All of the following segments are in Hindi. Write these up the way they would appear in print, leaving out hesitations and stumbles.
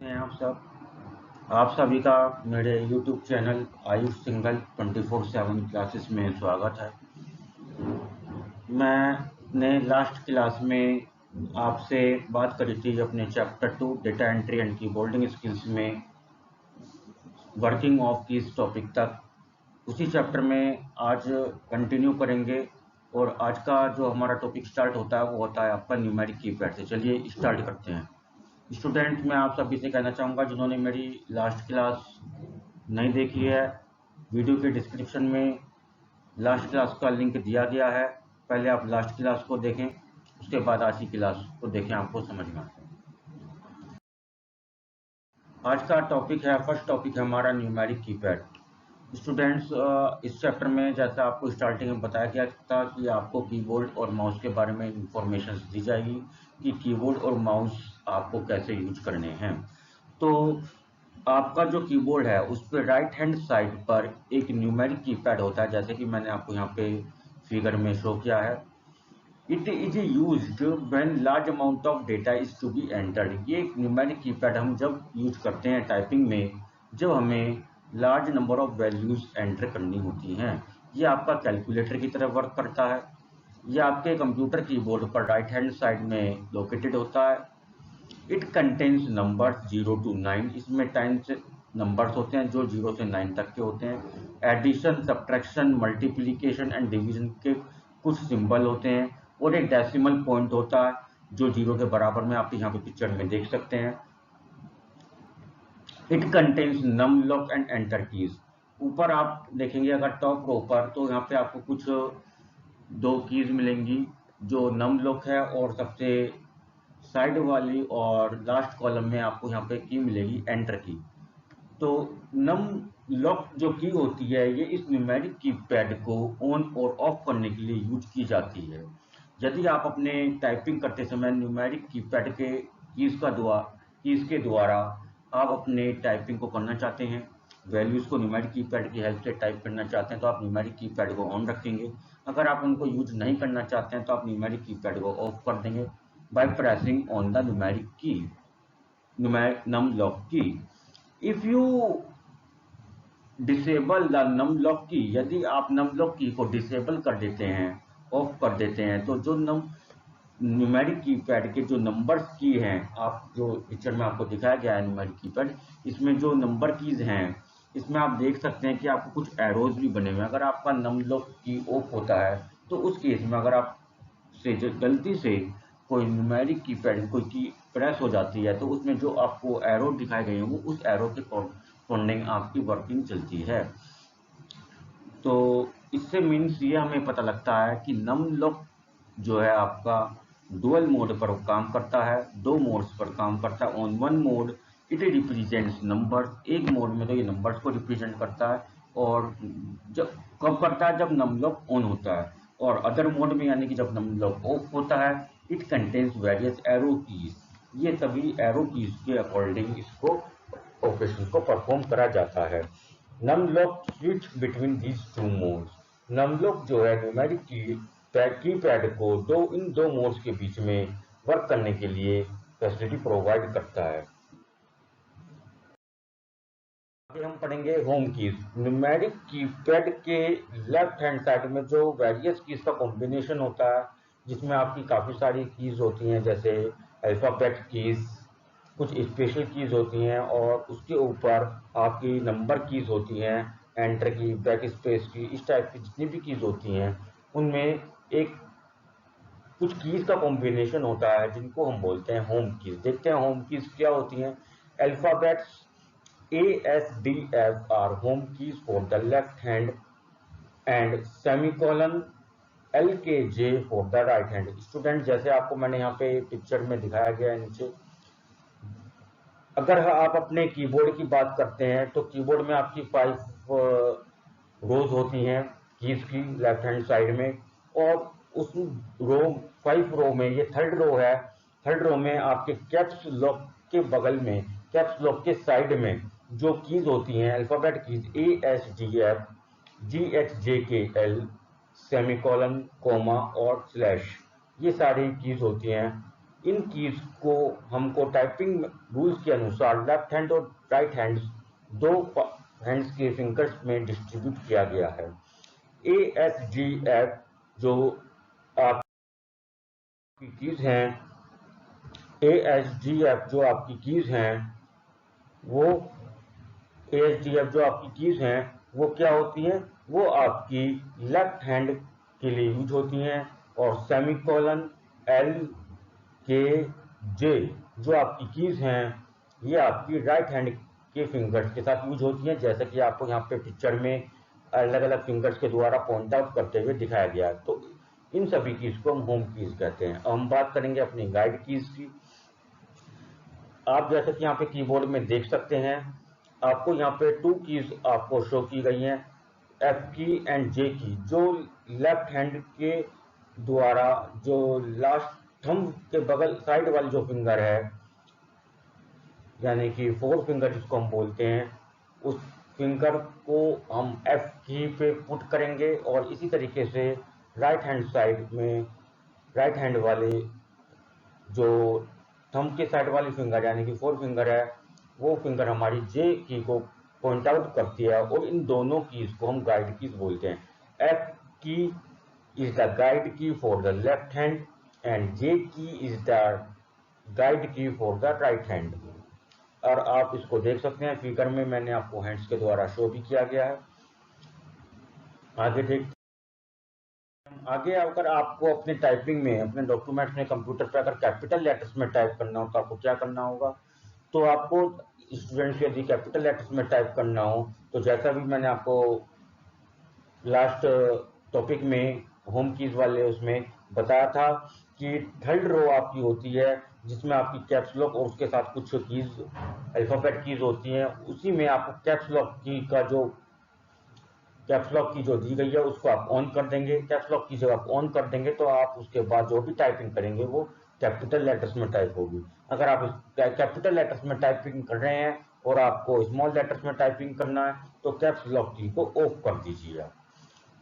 हैं आप सभी का मेरे YouTube channel Ayush Singhal 24/7 classes में स्वागत है। मैंने लास्ट क्लास में आपसे बात करी थी अपने chapter 2 data entry and keyboarding skills में वर्किंग ऑफ कीज टॉपिक तक। उसी चैप्टर में आज कंटिन्यू करेंगे और आज का जो हमारा टॉपिक स्टार्ट होता है वो होता है आपका न्यूमेरिक कीपैड से। चलिए स्टार्ट करते हैं। स्टूडेंट, मैं आप सभी से कहना चाहूँगा जिन्होंने मेरी लास्ट क्लास नहीं देखी है, वीडियो के डिस्क्रिप्शन में लास्ट क्लास का लिंक दिया गया है। पहले आप लास्ट क्लास को देखें, उसके बाद आज की क्लास को देखें, आपको समझ में आता है। आज का टॉपिक है, फर्स्ट टॉपिक है हमारा न्यूमेरिक कीपैड। स्टूडेंट्स, इस चैप्टर में जैसा आपको स्टार्टिंग में बताया गया था कि आपको कीबोर्ड और माउस के बारे में इंफॉर्मेशन दी जाएगी कि कीबोर्ड और माउस आपको कैसे यूज करने हैं। तो आपका जो कीबोर्ड है उस पर राइट हैंड साइड पर एक न्यूमेरिक कीपैड होता है, जैसे कि मैंने आपको यहाँ पे फिगर में शो किया है। It is used when large amount of data is to be entered. ये एक न्यूमेरिक कीपैड हम जब यूज करते हैं टाइपिंग में, जब हमें large number of values enter करनी होती हैं। ये आपका कैलकुलेटर की तरह वर्क करता है। ये आपके कंप्यूटर कीबोर्ड पर राइट हैंड साइड में लोकेटेड होता है। It contains numbers 0 to 9। इसमें 10 नंबर्स होते हैं जो 0 से 9 तक के होते हैं। Addition, subtraction, multiplication and division के कुछ सिंबल होते हैं और एक डेसिमल पॉइंट होता है जो 0 के बराबर में आप यहाँ पे पिक्चर में देख सकते हैं। It contains num lock and enter keys. ऊपर आप देखेंगे अगर टॉप रो पर, तो यहाँ पे आपको कुछ दो कीज मिलेंगी जो नम लॉक है, और सबसे साइड वाली और लास्ट कॉलम में आपको यहाँ पे की मिलेगी एंटर की। तो नम लॉक जो की होती है ये इस न्यूमेरिक कीपैड को ऑन और ऑफ करने के लिए यूज की जाती है। यदि आप अपने टाइपिंग करते समय न्यूमेरिक कीपैड के कीज के द्वारा आप अपने टाइपिंग को करना चाहते हैं, वैल्यूज को न्यूमेरिक कीपैड की हेल्प से टाइप करना चाहते हैं, तो आप न्यूमेरिक कीपैड को ऑन रखेंगे। अगर आप उनको यूज नहीं करना चाहते हैं तो आप न्यूमेरिक कीपैड को ऑफ कर देंगे by pressing on the num lock key. If you disable the num lock key, यदि आप num lock की को डिसेबल कर देते हैं, ऑफ कर देते हैं, तो जो न्यूमेरिक कीपैड के जो नंबर्स की हैं, आप जो पिक्चर में आपको दिखाया गया है न्यूमेरिक कीपैड, इसमें जो नंबर कीज हैं, इसमें आप देख सकते हैं कि आपको कुछ एरोज भी बने हुए हैं। अगर आपका नम लॉक की ऑफ होता है तो उस केस में अगर आप से गलती से कोई न्यूमेरिक कीपैड कोई की प्रेस हो जाती है तो उसमें जो आपको एरो दिखाए गए हैं वो उस एरो के कॉरस्पॉन्डिंग आपकी वर्किंग चलती है। तो इससे मीन्स ये हमें पता लगता है कि नम लॉक जो है आपका डुअल मोड पर काम करता है, दो मोड्स पर काम करता है। On one mod it represents numbers, एक मोड में तो ये नंबर्स को रिप्रेजेंट करता है, और जब कब करता है, जब नम लॉक ऑन होता है। और अदर मोड में यानी कि जब नम लॉक ऑफ होता है, it contains various arrow keys. ये सभी एरो कीज के अकॉर्डिंग इसको ऑपरेशन को परफॉर्म करा जाता है। Num lock switch between these two modes. Num lock जो है न्यूमेरिक कीपैड को इन दो मोड्स के बीच में वर्क करने के लिए फैसिलिटी प्रोवाइड करता है। आगे हम पढ़ेंगे होम कीज। न्यूमेरिक कीपैड के लेफ्ट हैंड साइड में जो वेरियस कीज का कॉम्बिनेशन होता है, जिसमें आपकी काफ़ी सारी कीज होती हैं, जैसे अल्फ़ाबेट कीज, कुछ स्पेशल कीज होती हैं, और उसके ऊपर आपकी नंबर कीज होती हैं, एंटर की, बैक स्पेस की, इस टाइप की जितनी भी कीज होती हैं, उनमें एक कुछ कीज का कॉम्बिनेशन होता है जिनको हम बोलते हैं होम कीज। देखते हैं होम कीज क्या होती हैं। Alphabets A, S, D, F are home keys for the left hand and semicolon L, K, J for the right hand। Student, जैसे आपको मैंने यहाँ पे पिक्चर में दिखाया गया है नीचे, अगर आप अपने कीबोर्ड की बात करते हैं तो कीबोर्ड में आपकी 5 रोज होती हैं कीज की लेफ्ट हैंड साइड में, और उस रो 5 रो में ये थर्ड रो है। थर्ड रो में आपके कैप्स लॉक के बगल में, कैप्स लॉक के साइड में जो कीज होती हैं alphabet keys ASDF, GHJKL, semicolon, comma और स्लैश, ये सारी कीज होती हैं इन कीज को हमको टाइपिंग रूल्स के अनुसार लेफ्ट हैंड और राइट हैंड दो हैंड्स के फिंगर्स में डिस्ट्रीब्यूट किया गया है। ASGF जो आपकी कीज हैं, ASGF जो आपकी कीज हैं वो ASGF जो आपकी कीज हैं वो क्या होती हैं, वो आपकी लेफ्ट हैंड के लिए यूज होती हैं, और सेमीकोलन LKJ जो आपकी कीज हैं ये आपकी राइट हैंड के फिंगर्स के साथ यूज होती हैं, जैसा कि आपको यहाँ पे पिक्चर में अलग अलग फिंगर्स के द्वारा पॉइंट आउट करते हुए दिखाया गया है। तो इन सभी कीज को हम होम कीज कहते हैं। हम बात करेंगे अपनी गाइड कीज की। आप जैसे कि यहाँ पे कीबोर्ड में देख सकते हैं, आपको यहाँ पे 2 कीज आपको शो की गई हैं, F की एंड J की, जो लेफ्ट हैंड के द्वारा जो लास्ट थंब के बगल साइड वाली जो फिंगर है, यानी कि 4 फिंगर जिसको हम बोलते हैं, उस फिंगर को हम F की पे पुट करेंगे, और इसी तरीके से राइट हैंड साइड में राइट हैंड वाले जो थंब के साइड वाली फिंगर यानी कि 4 फिंगर है, वो फिंगर हमारी J की को पॉइंट आउट करती है, और इन दोनों कीज को हम गाइड कीज बोलते हैं। F की इज द गाइड की for the left hand and J की इज द गाइड की फॉर द राइट हैंड। और आप इसको देख सकते हैं फिगर में, मैंने आपको हैंड्स के द्वारा शो भी किया गया है। आगे देख आगे अगर आपको अपने टाइपिंग में, अपने डॉक्यूमेंट्स में, कंप्यूटर पर अगर कैपिटल लेटर्स में टाइप करना हो तो आपको क्या करना होगा। तो आपको स्टूडेंट्स यदि कैपिटल लेटर्स में टाइप करना हो तो जैसा भी मैंने आपको लास्ट टॉपिक में होम कीज वाले उसमें बताया था कि थर्ड रो आपकी होती है जिसमें आपकी कैप्स लॉक और उसके साथ कुछ कीज अल्फाबेट कीज होती हैं, उसी में आपको कैप्स लॉक की का जो कैप्स लॉक की जो दी गई है उसको आप ऑन कर देंगे। कैप्स लॉक की जब आप ऑन कर देंगे तो आप उसके बाद जो भी टाइपिंग करेंगे वो कैपिटल लेटर्स में टाइप होगी। अगर आप कैपिटल लेटर्स में टाइपिंग कर रहे हैं और आपको स्मॉल लेटर्स में टाइपिंग करना है तो कैप्स लॉक की को ऑफ कर दीजिए।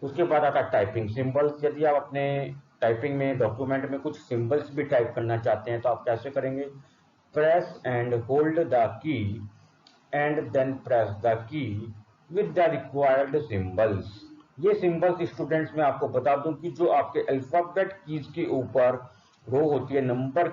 उसके बाद आता है टाइपिंग सिंबल्स। यदि आप अपने टाइपिंग में डॉक्यूमेंट में कुछ सिंबल्स भी टाइप करना चाहते हैं तो आप कैसे करेंगे। Press and hold the key and then press the key with the required symbols. ये सिंबल्स स्टूडेंट्स मैं आपको बता दूं कि जो आपके अल्फाबेट कीज के ऊपर रो होती है, नंबर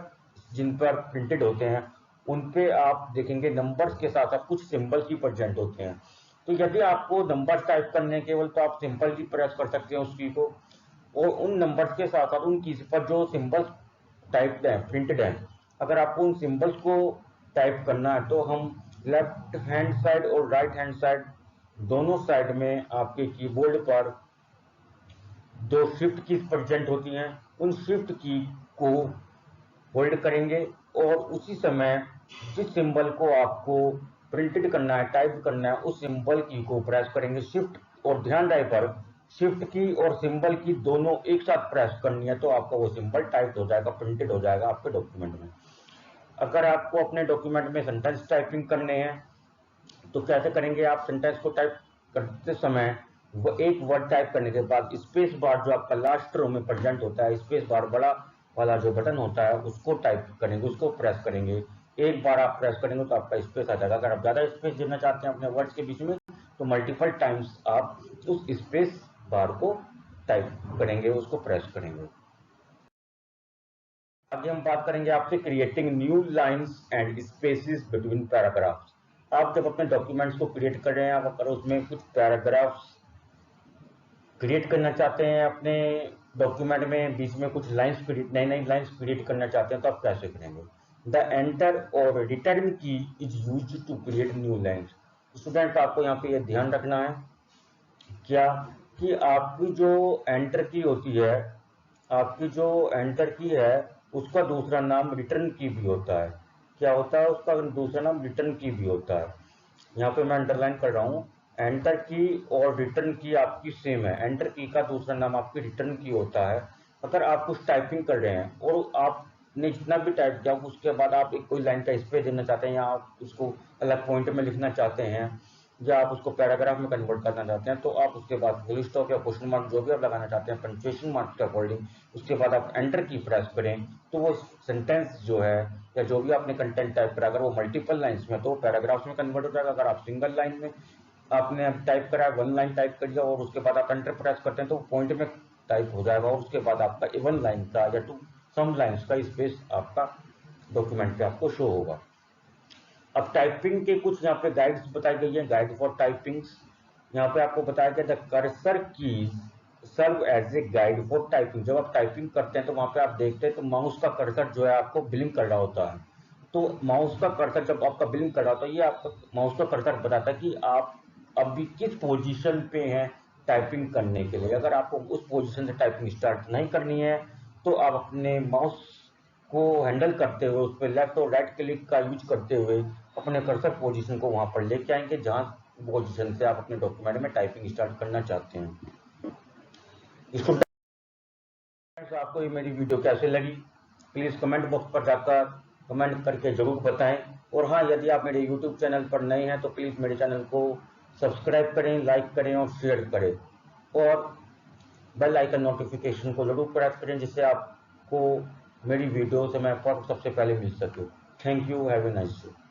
जिन पर प्रिंटेड होते हैं, उन पे आप देखेंगे नंबर्स के साथ साथ कुछ सिंबल्स भी प्रेजेंट होते हैं। तो यदि आपको नंबर्स टाइप करने केवल तो आप सिंपल भी प्रेस कर सकते हैं उस की को, और उन नंबर्स के साथ साथ उन कीज पर जो सिंबल्स टाइप्ड हैं, प्रिंटेड हैं, अगर आपको उन सिंबल्स को टाइप करना है तो हम लेफ्ट हैंड साइड और राइट हैंड साइड दोनों साइड में आपके कीबोर्ड पर 2 शिफ्ट कीज प्रेजेंट होती हैं, उन शिफ्ट की को होल्ड करेंगे और उसी समय जिस सिंबल को आपको प्रिंटेड करना है, टाइप करना है, उस सिंबल की को प्रेस करेंगे शिफ्ट, और ध्यान रहे पर शिफ्ट की और सिंबल की दोनों एक साथ प्रेस करनी है तो आपका वो सिंबल टाइप हो जाएगा, प्रिंटेड हो जाएगा आपके डॉक्यूमेंट में। अगर आपको अपने डॉक्यूमेंट में सेंटेंस टाइपिंग करने हैं तो कैसे करेंगे। आप सेंटेंस को टाइप करते समय वो एक वर्ड टाइप करने के बाद स्पेस बार जो आपका लास्ट रो में प्रेजेंट होता है, स्पेस बार बड़ा वाला जो बटन होता है उसको टाइप करेंगे, उसको प्रेस करेंगे। एक बार आप प्रेस करेंगे तो आपका स्पेस आ जाएगा। अगर आप ज़्यादा स्पेस देना चाहते हैं अपने वर्ड्स के बीच में तो मल्टीपल टाइम्स आप उस स्पेस बार को टाइप करेंगे, उसको प्रेस करेंगे। आगे हम बात करेंगे आपसे creating new lines and spaces between paragraphs. आप जब अपने डॉक्यूमेंट्स को क्रिएट कर रहे हैं, आप अगर उसमें कुछ पैराग्राफ्स क्रिएट करना चाहते हैं, अपने डॉक्यूमेंट में बीच में कुछ लाइंस क्रिएट, नई नई लाइंस क्रिएट करना चाहते हैं तो आप कैसे करेंगे। द एंटर और return key is use to create new lines. Student आपको यहाँ पे ये ध्यान रखना है क्या कि आपकी जो एंटर की होती है, आपकी जो एंटर की है उसका दूसरा नाम रिटर्न की भी होता है। क्या होता है उसका दूसरा नाम? रिटर्न की भी होता है। यहाँ पे मैं अंडरलाइन कर रहा हूँ, एंटर की और रिटर्न की आपकी सेम है। एंटर की का दूसरा नाम आपकी रिटर्न की होता है। अगर आप कुछ टाइपिंग कर रहे हैं और आपने जितना भी टाइप किया उसके बाद आप एक कोई लाइन का स्पेस देना चाहते हैं या आप उसको अलग पॉइंट में लिखना चाहते हैं या आप उसको पैराग्राफ में कन्वर्ट करना चाहते हैं तो आप उसके बाद फुल स्टॉप या क्वेश्चन मार्क जो भी आप लगाना चाहते हैं पंक्चुएशन मार्क के अकॉर्डिंग उसके बाद आप एंटर की प्रेस करें तो वो सेंटेंस जो है या जो भी आपने कंटेंट टाइप करा अगर वो मल्टीपल लाइन्स में तो पैराग्राफ्स में कन्वर्ट हो जाएगा। अगर आप सिंगल लाइन में आपने टाइप करा 1 लाइन टाइप कर दिया और उसके बाद आप एंटर प्रेस करते हैं तो पॉइंट में टाइप हो जाएगा और उसके बाद आपका 1 लाइन का या 2 सम लाइन्स का स्पेस आपका डॉक्यूमेंट पे आपको शो होगा। अब टाइपिंग के कुछ यहाँ पे गाइड्स बताई गई है, गाइड फॉर टाइपिंग्स। यहाँ पे आपको बताया गया the cursor keys serve as a guide for typing. जब आप टाइपिंग करते हैं तो वहां पे आप देखते हैं तो माउस का कर्सर जो है आपको ब्लिंक कर रहा होता है। तो माउस का कर्सर जब आपका ब्लिंक कर रहा होता है ये आपका माउस का कर्सर बताता है कि आप अभी किस पोजीशन पे हैं टाइपिंग करने के लिए। अगर आपको उस पोजीशन से टाइपिंग स्टार्ट नहीं करनी है तो आप अपने माउस को हैंडल करते हुए उस पर लेफ्ट और राइट क्लिक का यूज करते हुए अपने कर्सर पोजीशन को वहां पर लेके आएंगे जहां पोजीशन से आप अपने डॉक्यूमेंट में टाइपिंग स्टार्ट करना चाहते हैं। स्टूडेंट्स आपको ये मेरी वीडियो कैसे लगी प्लीज कमेंट बॉक्स पर जाकर कमेंट करके जरूर बताएं। और हाँ, यदि आप मेरे यूट्यूब चैनल पर नए हैं तो प्लीज मेरे चैनल को सब्सक्राइब करें, लाइक करें और शेयर करें और बेल आइकन नोटिफिकेशन को जरूर प्रेस करें जिससे आपको मेरी वीडियो से मैं सबसे पहले मिल सके। Thank you, have a nice day.